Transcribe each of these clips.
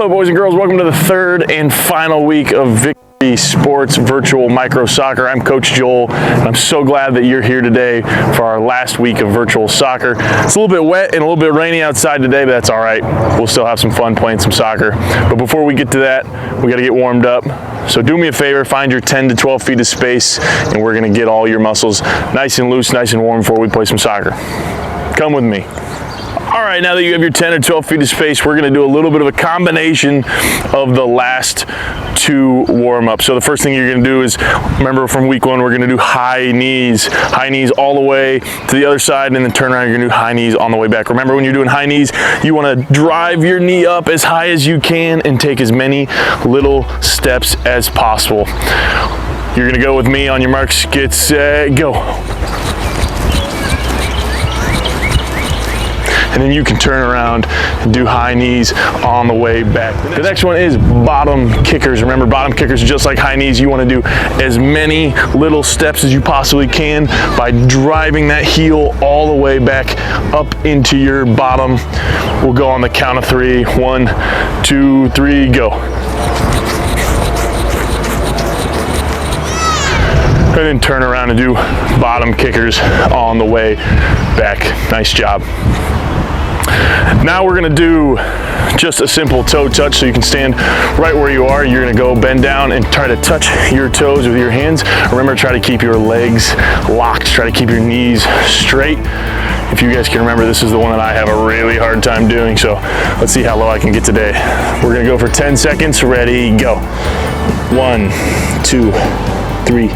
Hello, boys and girls. Welcome to the third and final week of Victory Sports Virtual Micro Soccer. I'm Coach Joel, and I'm so glad that you're here today for our last week of virtual soccer. It's a little bit wet and a little bit rainy outside today, but that's all right. We'll still have some fun playing some soccer. But before we get to that, we got to get warmed up. So do me a favor, find your 10 to 12 feet of space, and we're going to get all your muscles nice and loose, nice and warm before we play some soccer. Come with me. All right, now that you have your 10 or 12 feet of space, we're gonna do a little bit of a combination of the last two warm-ups. So the first thing you're gonna do is, remember from week one, we're gonna do high knees all the way to the other side, and then turn around, you're gonna do high knees on the way back. Remember, when you're doing high knees, you wanna drive your knee up as high as you can and take as many little steps as possible. You're gonna go with me on your marks, get set, go. And then you can turn around and do high knees on the way back. The next one is bottom kickers. Remember, bottom kickers are just like high knees. You want to do as many little steps as you possibly can by driving that heel all the way back up into your bottom. We'll go on the count of three. 1, 2, 3, go. And then turn around and do bottom kickers on the way back. Nice job. Now we're gonna do just a simple toe touch, so you can stand right where you are. You're gonna go bend down and try to touch your toes with your hands. Remember, try to keep your legs locked. Try to keep your knees straight. If you guys can remember, this is the one that I have a really hard time doing, so let's see how low I can get today. We're gonna go for 10 seconds. Ready, go. 1, 2, 3,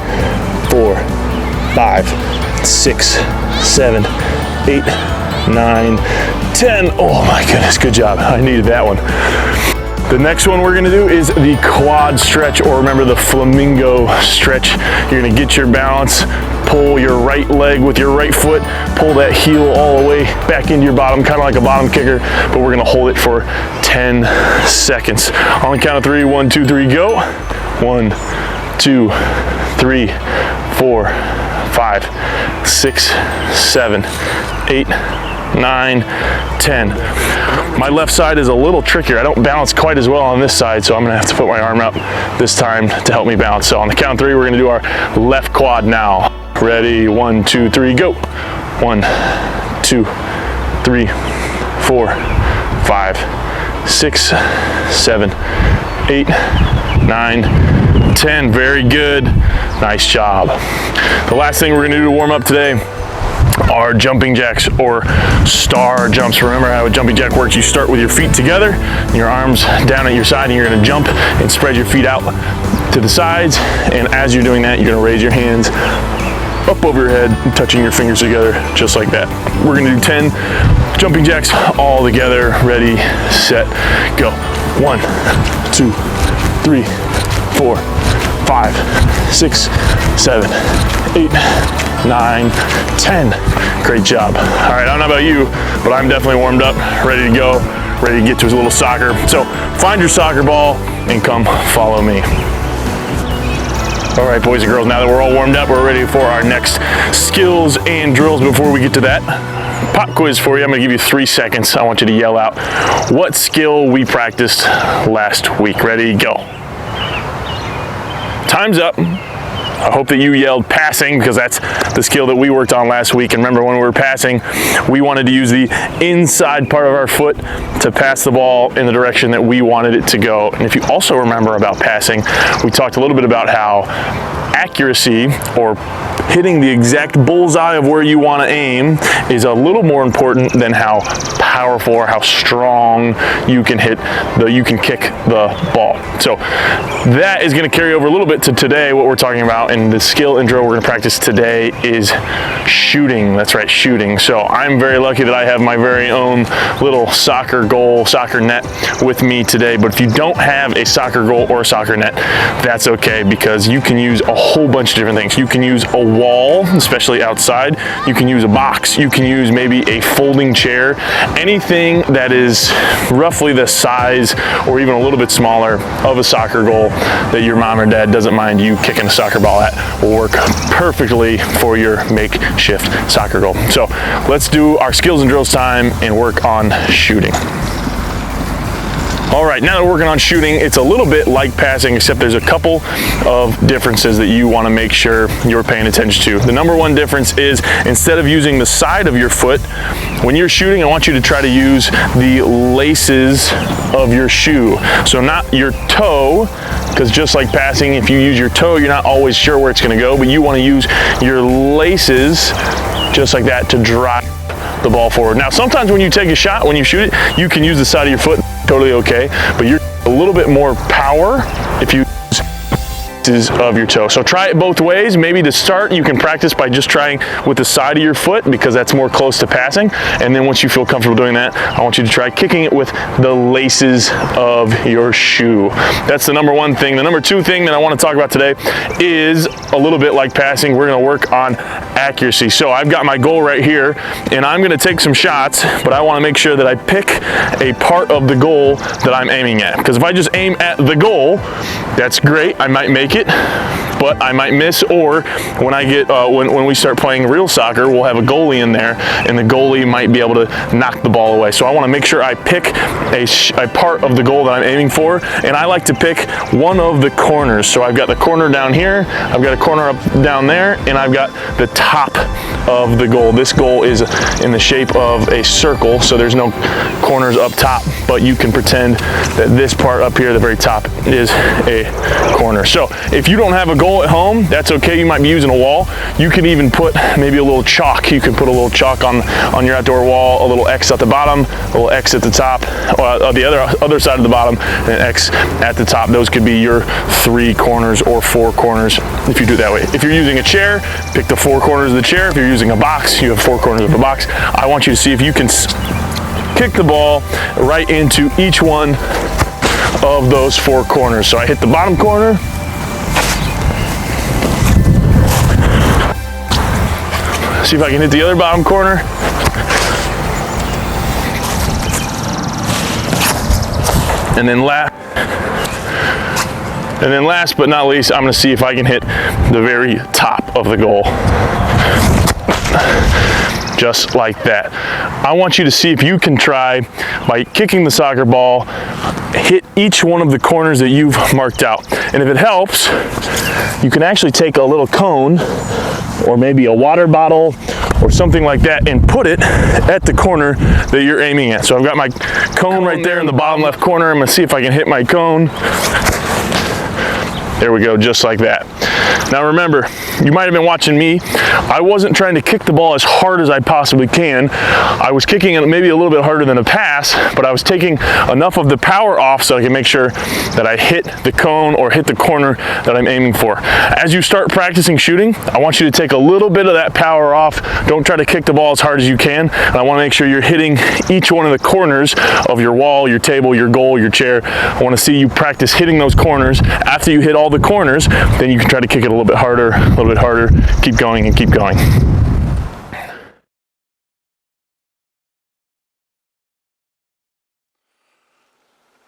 4, 5, 6, 7, 8, 9, 10. Oh my goodness, good job. I needed that one. The next one we're gonna do is the quad stretch, or remember the Flamingo stretch. You're gonna get your balance, pull your right leg with your right foot, pull that heel all the way back into your bottom, kind of like a bottom kicker, but we're gonna hold it for 10 seconds. On the count of 3, 1, 2, 3, go. 1, 2, 3, 4, 5, 6, 7, 8, 9, 10. My left side is a little trickier. I don't balance quite as well on this side, so I'm gonna have to put my arm up this time to help me balance. So on the count of 3, we're gonna do our left quad now. Ready, 1, 2, 3, go. 1, 2, 3, 4, 5, 6, 7, 8, 9, 10. Very good. Nice job. The last thing we're gonna do to warm up today are jumping jacks or star jumps. Remember how a jumping jack works. You start with your feet together, your arms down at your side, and you're gonna jump and spread your feet out to the sides. And as you're doing that, you're gonna raise your hands up over your head, touching your fingers together, just like that. We're gonna do 10 jumping jacks all together. Ready, set, go. 1, 2, 3, 4, 5, 6, 7, 8, 9, 10. Great job. All right, I don't know about you, but I'm definitely warmed up, ready to go, ready to get to a little soccer. So find your soccer ball and come follow me. All right, boys and girls, now that we're all warmed up, we're ready for our next skills and drills. Before we get to that, pop quiz for you. I'm gonna give you 3 seconds. I want you to yell out what skill we practiced last week. Ready, go. Time's up. I hope that you yelled passing, because that's the skill that we worked on last week. And remember, when we were passing, we wanted to use the inside part of our foot to pass the ball in the direction that we wanted it to go. And if you also remember about passing, we talked a little bit about how accuracy, or hitting the exact bullseye of where you want to aim, is a little more important than how powerful or how strong you can kick the ball. So that is going to carry over a little bit to today. What we're talking about in the skill and drill we're going to practice today is shooting. That's right, shooting. So I'm very lucky that I have my very own little soccer goal, soccer net with me today. But if you don't have a soccer goal or a soccer net, that's okay, because you can use a whole bunch of different things. You can use a wall, especially outside. You can use a box. You can use maybe a folding chair. Anything that is roughly the size or even a little bit smaller of a soccer goal that your mom or dad doesn't mind you kicking a soccer ball at will work perfectly for your makeshift soccer goal. So let's do our skills and drills time and work on shooting. All right, now that we're working on shooting, it's a little bit like passing, except there's a couple of differences that you want to make sure you're paying attention to. The number one difference is, instead of using the side of your foot, when you're shooting, I want you to try to use the laces of your shoe. So not your toe, because just like passing, if you use your toe, you're not always sure where it's going to go, but you want to use your laces just like that to drive the ball forward. Now, sometimes when you take a shot, when you shoot it, you can use the side of your foot, totally okay, but you're a little bit more power if you use of your toe. So try it both ways. Maybe to start, you can practice by just trying with the side of your foot, because that's more close to passing. And then once you feel comfortable doing that, I want you to try kicking it with the laces of your shoe. That's the number one thing. The number two thing that I want to talk about today is a little bit like passing. We're going to work on accuracy. So I've got my goal right here, and I'm going to take some shots, but I want to make sure that I pick a part of the goal that I'm aiming at. Because if I just aim at the goal, that's great. I might make it, but I might miss. Or when I get when we start playing real soccer, we'll have a goalie in there, and the goalie might be able to knock the ball away. So I want to make sure I pick a part of the goal that I'm aiming for, and I like to pick one of the corners. So I've got the corner down here, I've got a corner up down there, and I've got the top of the goal. This goal is in the shape of a circle, so there's no corners up top, but you can pretend that this part up here, the very top, is a corner. So if you don't have a goal at home, that's okay. You might be using a wall. You can even put maybe a little chalk. You can put a little chalk on your outdoor wall, a little X at the bottom, a little X at the top, or the other side of the bottom, and an X at the top. Those could be your 3 corners or 4 corners if you do it that way. If you're using a chair, pick the 4 corners of the chair. If you're using a box, you have 4 corners of a box. I want you to see if you can kick the ball right into each one of those 4 corners. So I hit the bottom corner, see if I can hit the other bottom corner, and then last but not least, I'm going to see if I can hit the very top of the goal. Just like that. I want you to see if you can try, by kicking the soccer ball, hit each one of the corners that you've marked out. And if it helps, you can actually take a little cone or maybe a water bottle or something like that and put it at the corner that you're aiming at. So I've got my cone right there in the bottom left corner. I'm going to see if I can hit my cone. There we go, just like that. Now remember, you might have been watching me. I wasn't trying to kick the ball as hard as I possibly can. I was kicking it maybe a little bit harder than a pass, but I was taking enough of the power off so I can make sure that I hit the cone or hit the corner that I'm aiming for. As you start practicing shooting, I want you to take a little bit of that power off. Don't try to kick the ball as hard as you can. And I want to make sure you're hitting each one of the corners of your wall, your table, your goal, your chair. I want to see you practice hitting those corners. After you hit all the corners, then you can try to kick it a little bit harder, keep going and keep going.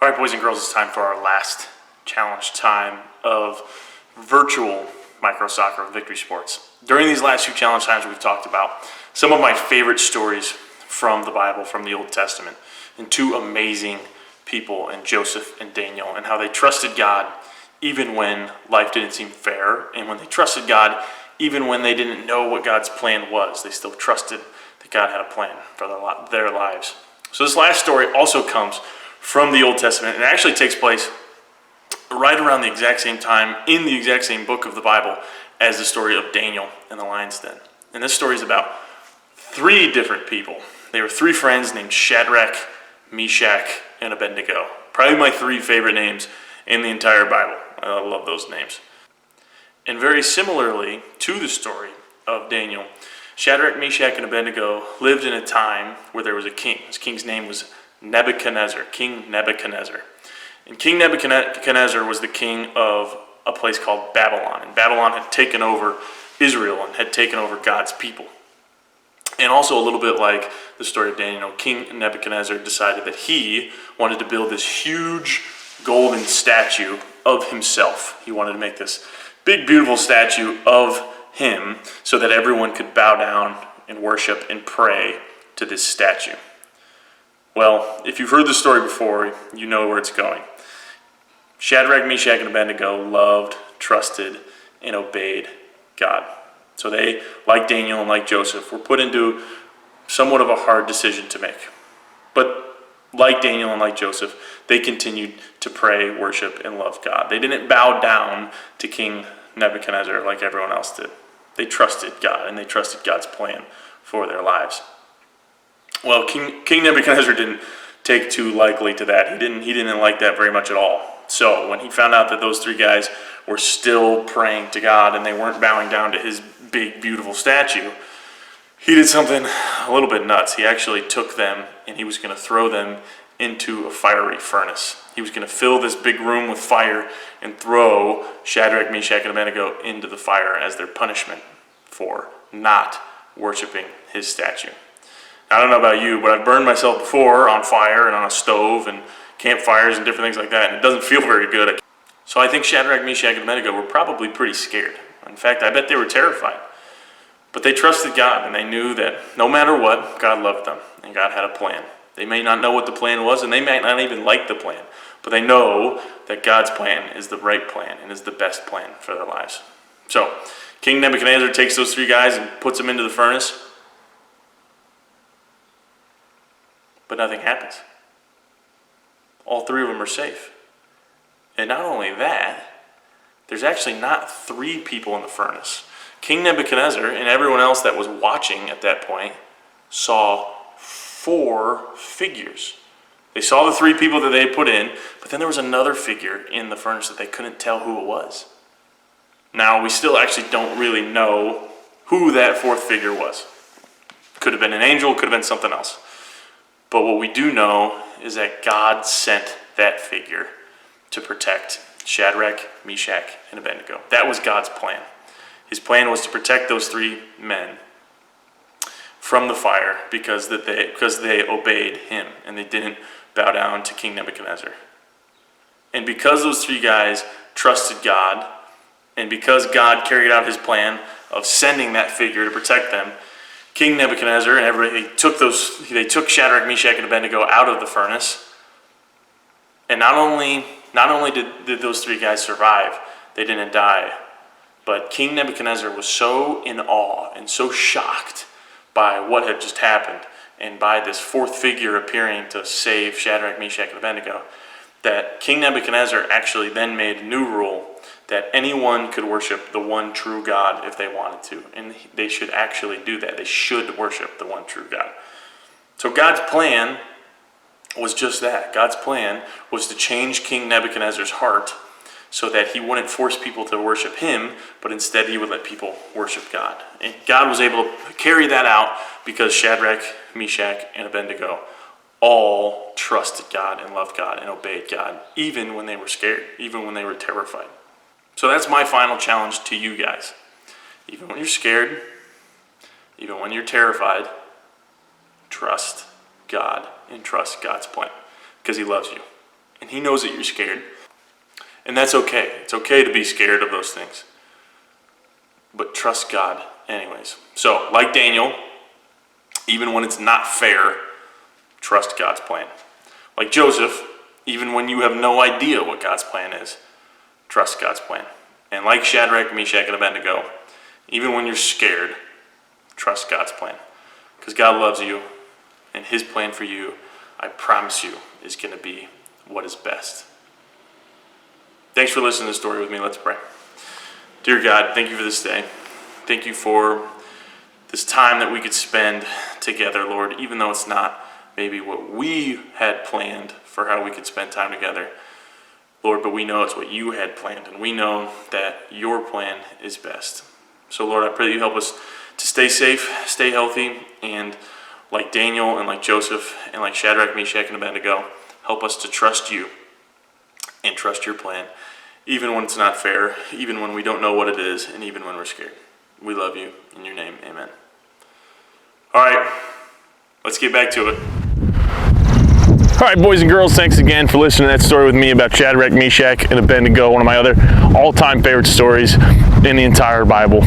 All right, boys and girls, it's time for our last challenge time of virtual micro soccer with Victory Sports. During these last 2 challenge times, we've talked about some of my favorite stories from the Bible, from the Old Testament, and 2 amazing people in Joseph and Daniel, and how they trusted God even when life didn't seem fair, and when they trusted God even when they didn't know what God's plan was. They still trusted that God had a plan for their lives. So this last story also comes from the Old Testament, and it actually takes place right around the exact same time in the exact same book of the Bible as the story of Daniel and the lion's den. And this story is about 3 different people. They were 3 friends named Shadrach, Meshach, and Abednego. Probably my 3 favorite names in the entire Bible. I love those names. And very similarly to the story of Daniel, Shadrach, Meshach, and Abednego lived in a time where there was a king. His king's name was Nebuchadnezzar, King Nebuchadnezzar. And King Nebuchadnezzar was the king of a place called Babylon. And Babylon had taken over Israel and had taken over God's people. And also, a little bit like the story of Daniel, King Nebuchadnezzar decided that he wanted to build this huge golden statue of himself. He wanted to make this big, beautiful statue of him so that everyone could bow down and worship and pray to this statue. Well, if you've heard the story before, you know where it's going. Shadrach, Meshach, and Abednego loved, trusted, and obeyed God. So they, like Daniel and like Joseph, were put into somewhat of a hard decision to make. But like Daniel and like Joseph, they continued to pray, worship, and love God. They didn't bow down to King Nebuchadnezzar like everyone else did. They trusted God, and they trusted God's plan for their lives. Well, King Nebuchadnezzar didn't take too likely to that. He didn't like that very much at all. So when he found out that those three guys were still praying to God and they weren't bowing down to his big, beautiful statue, he did something a little bit nuts. He actually took them and he was going to throw them into a fiery furnace. He was going to fill this big room with fire and throw Shadrach, Meshach, and Abednego into the fire as their punishment for not worshiping his statue. I don't know about you, but I've burned myself before on fire and on a stove and campfires and different things like that, and it doesn't feel very good. So I think Shadrach, Meshach, and Abednego were probably pretty scared. In fact, I bet they were terrified. But they trusted God, and they knew that no matter what, God loved them, and God had a plan. They may not know what the plan was, and they might not even like the plan, but they know that God's plan is the right plan and is the best plan for their lives. So King Nebuchadnezzar takes those three guys and puts them into the furnace, but nothing happens. All three of them are safe. And not only that, there's actually not three people in the furnace. King Nebuchadnezzar and everyone else that was watching at that point saw 4 figures. They saw the 3 people that they put in, but then there was another figure in the furnace that they couldn't tell who it was. Now, we still actually don't really know who that 4th figure was. Could have been an angel, could have been something else. But what we do know is that God sent that figure to protect Shadrach, Meshach, and Abednego. That was God's plan. His plan was to protect those 3 men from the fire because they obeyed him and they didn't bow down to King Nebuchadnezzar. And because those 3 guys trusted God, and because God carried out his plan of sending that figure to protect them, King Nebuchadnezzar and everybody they took Shadrach, Meshach, and Abednego out of the furnace. And not only did those 3 guys survive, they didn't die, but King Nebuchadnezzar was so in awe and so shocked by what had just happened and by this 4th figure appearing to save Shadrach, Meshach, and Abednego that King Nebuchadnezzar actually then made a new rule that anyone could worship the one true God if they wanted to. And they should actually do that. They should worship the one true God. So God's plan was just that. God's plan was to change King Nebuchadnezzar's heart so that he wouldn't force people to worship him, but instead he would let people worship God. And God was able to carry that out because Shadrach, Meshach, and Abednego all trusted God and loved God and obeyed God, even when they were scared, even when they were terrified. So that's my final challenge to you guys. Even when you're scared, even when you're terrified, trust God and trust God's plan because he loves you. And he knows that you're scared. And that's okay. It's okay to be scared of those things. But trust God anyways. So, like Daniel, even when it's not fair, trust God's plan. Like Joseph, even when you have no idea what God's plan is, trust God's plan. And like Shadrach, Meshach, and Abednego, even when you're scared, trust God's plan. Because God loves you, and his plan for you, I promise you, is going to be what is best. Thanks for listening to this story with me. Let's pray. Dear God, thank you for this day. Thank you for this time that we could spend together, Lord, even though it's not maybe what we had planned for how we could spend time together. Lord, but we know it's what you had planned, and we know that your plan is best. So, Lord, I pray that you help us to stay safe, stay healthy, and like Daniel and like Joseph and like Shadrach, Meshach, and Abednego, help us to trust you and trust your plan, even when it's not fair, even when we don't know what it is, and even when we're scared. We love you. In your name, amen. All right, let's get back to it. All right, boys and girls, thanks again for listening to that story with me about Shadrach, Meshach, and Abednego, one of my other all-time favorite stories in the entire Bible.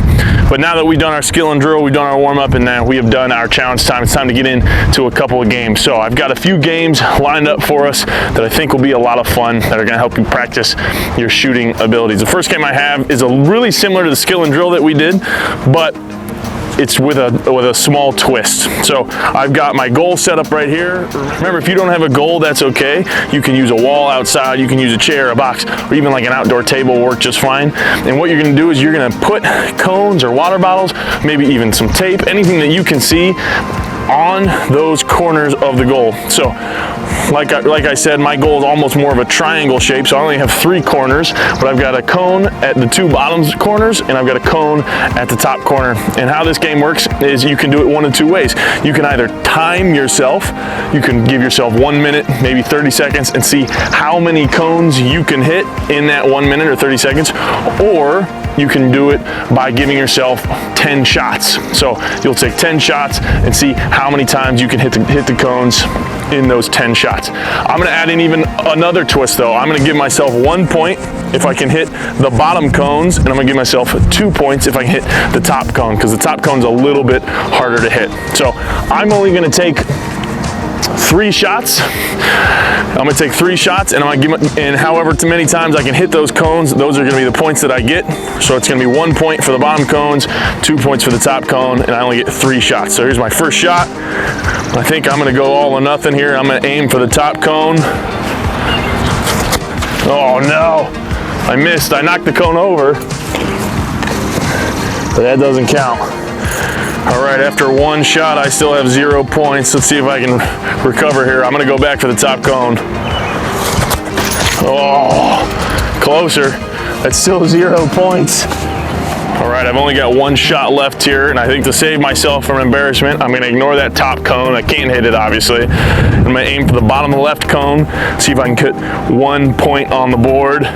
But now that we've done our skill and drill, we've done our warm-up, and now we have done our challenge time, it's time to get into a couple of games. So I've got a few games lined up for us that I think will be a lot of fun, that are going to help you practice your shooting abilities. The first game I have is really similar to the skill and drill that we did, but it's with a small twist. So I've got my goal set up right here. Remember, if you don't have a goal, that's okay. You can use a wall outside, you can use a chair, a box, or even like an outdoor table will work just fine. And what you're gonna do is you're gonna put cones or water bottles, maybe even some tape, anything that you can see on those corners of the goal. So like I said, my goal is almost more of a triangle shape, so I only have 3 corners, but I've got a cone at the 2 bottom corners, and I've got a cone at the top corner. And how this game works is you can do it one of 2 ways. You can either time yourself, you can give yourself 1 minute, maybe 30 seconds, and see how many cones you can hit in that 1 minute or 30 seconds, or you can do it by giving yourself 10 shots. So you'll take 10 shots and see how many times you can hit the cones in those 10 shots. I'm gonna add in even another twist though. I'm gonna give myself 1 point if I can hit the bottom cones, and I'm gonna give myself 2 points if I can hit the top cone, because the top cone's a little bit harder to hit. So I'm only gonna take 3 shots. I'm gonna take 3 shots, and I'm gonna give and however many times I can hit those cones, those are gonna be the points that I get. So it's gonna be 1 point for the bottom cones, 2 points for the top cone, and I only get 3 shots. So here's my first shot. I think I'm gonna go all or nothing here. I'm gonna aim for the top cone. Oh no, I missed. I knocked the cone over, but that doesn't count. All right, after 1 shot, I still have 0 points. Let's see if I can recover here. I'm gonna go back for the top cone. Oh, closer. That's still 0 points. All right, I've only got 1 shot left here, and I think to save myself from embarrassment, I'm gonna ignore that top cone. I can't hit it, obviously. I'm gonna aim for the bottom of the left cone, see if I can get 1 point on the board.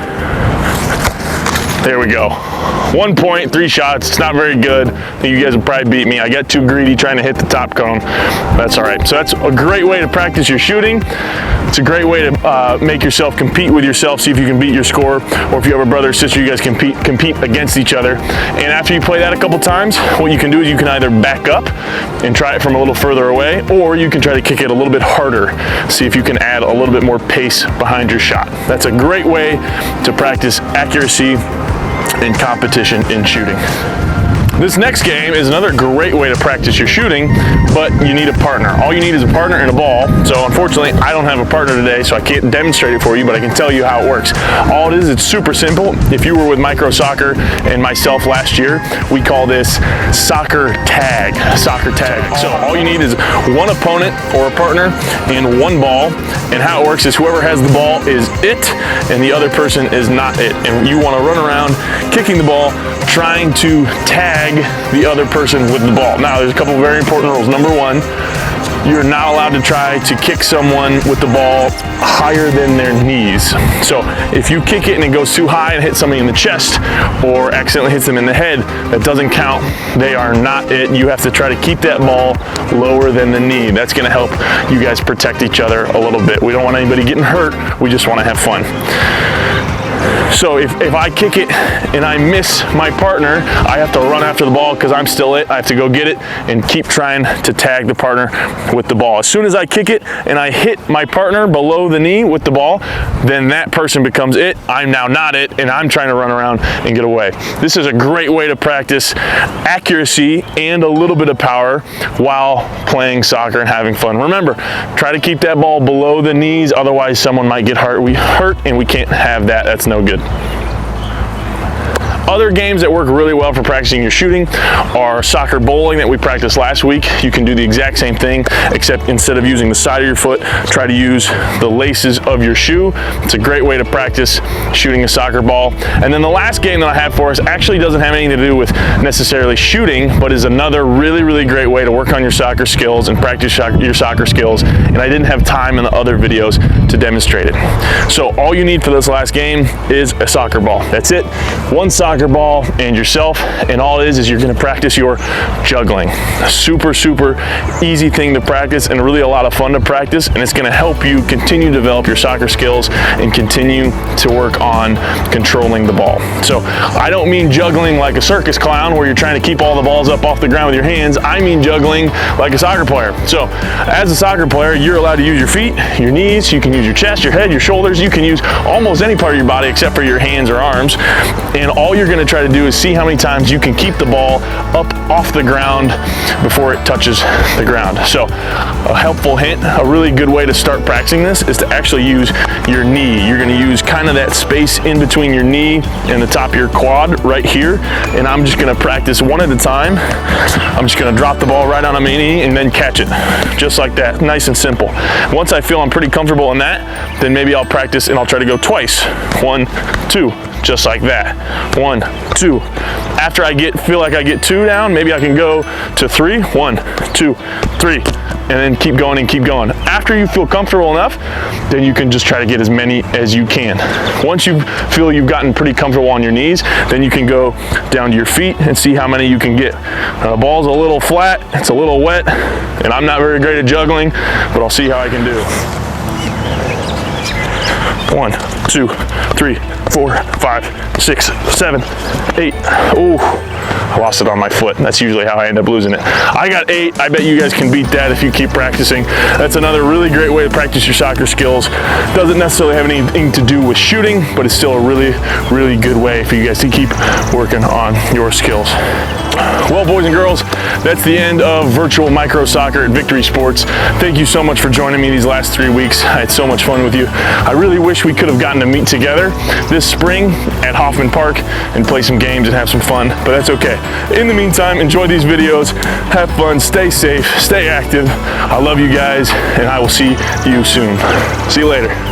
There we go. 1 point, 3 shots. It's not very good. I think you guys will probably beat me. I got too greedy trying to hit the top cone. That's all right. So that's a great way to practice your shooting. It's a great way to make yourself compete with yourself, see if you can beat your score, or if you have a brother or sister, you guys compete against each other. And after you play that a couple times, what you can do is you can either back up and try it from a little further away, or you can try to kick it a little bit harder, see if you can add a little bit more pace behind your shot. That's a great way to practice accuracy and competition in shooting. This next game is another great way to practice your shooting, but you need a partner. All you need is a partner and a ball. So unfortunately, I don't have a partner today, so I can't demonstrate it for you, but I can tell you how it works. All it is, it's super simple. If you were with Micro Soccer and myself last year, we call this soccer tag. Soccer tag. So all you need is 1 opponent or a partner and 1 ball. And how it works is whoever has the ball is it, and the other person is not it. And you want to run around kicking the ball, trying to tag the other person with the ball. Now, there's a couple of very important rules. Number 1, you're not allowed to try to kick someone with the ball higher than their knees. So if you kick it and it goes too high and hits somebody in the chest or accidentally hits them in the head, that doesn't count. They are not it. You have to try to keep that ball lower than the knee. That's going to help you guys protect each other a little bit. We don't want anybody getting hurt. We just want to have fun. So if I kick it and I miss my partner, I have to run after the ball because I'm still it. I have to go get it and keep trying to tag the partner with the ball. As soon as I kick it and I hit my partner below the knee with the ball, then that person becomes it. I'm now not it, and I'm trying to run around and get away. This is a great way to practice accuracy and a little bit of power while playing soccer and having fun. Remember, try to keep that ball below the knees, otherwise someone might get hurt. We hurt, and we can't have that. That's no good. Other games that work really well for practicing your shooting are soccer bowling that we practiced last week. You can do the exact same thing, except instead of using the side of your foot, try to use the laces of your shoe. It's a great way to practice shooting a soccer ball. And then the last game that I have for us actually doesn't have anything to do with necessarily shooting, but is another really, really great way to work on your soccer skills and practice your soccer skills. And I didn't have time in the other videos to demonstrate it. So all you need for this last game is a soccer ball. That's it. 1 soccer soccer ball and yourself, and all it is you're gonna practice your juggling. A super, super easy thing to practice and really a lot of fun to practice, and it's gonna help you continue to develop your soccer skills and continue to work on controlling the ball. So I don't mean juggling like a circus clown where you're trying to keep all the balls up off the ground with your hands. I mean juggling like a soccer player. So as a soccer player, you're allowed to use your feet, your knees, you can use your chest, your head, your shoulders, you can use almost any part of your body except for your hands or arms, and all you're gonna try to do is see how many times you can keep the ball up off the ground before it touches the ground. So a helpful hint, a really good way to start practicing this is to actually use your knee. You're gonna use kind of that space in between your knee and the top of your quad right here, and I'm just gonna practice one at a time. I'm just gonna drop the ball right on my knee and then catch it, just like that, nice and simple. Once I feel I'm pretty comfortable in that, then maybe I'll practice and I'll try to go twice. 1, 2, just like that. 1, 2. After I feel like I get 2 down, maybe I can go to 3. 1, 2, 3, and then keep going and keep going. After you feel comfortable enough, then you can just try to get as many as you can. Once you feel you've gotten pretty comfortable on your knees, then you can go down to your feet and see how many you can get. Now, the ball's a little flat, it's a little wet, and I'm not very great at juggling, but I'll see how I can do. 1, 2, 3, 4, 5, 6, 7, 8. Ooh, I lost it on my foot. That's usually how I end up losing it. I got 8. I bet you guys can beat that if you keep practicing. That's another really great way to practice your soccer skills. Doesn't necessarily have anything to do with shooting, but it's still a really, really good way for you guys to keep working on your skills. Well, boys and girls, that's the end of virtual micro soccer at Victory Sports. Thank you so much for joining me these last 3 weeks. I had so much fun with you. I really wish we could have gotten to meet together this spring at Hoffman Park and play some games and have some fun, but that's okay. In the meantime, enjoy these videos, have fun, stay safe, stay active. I love you guys, and I will see you soon. See you later.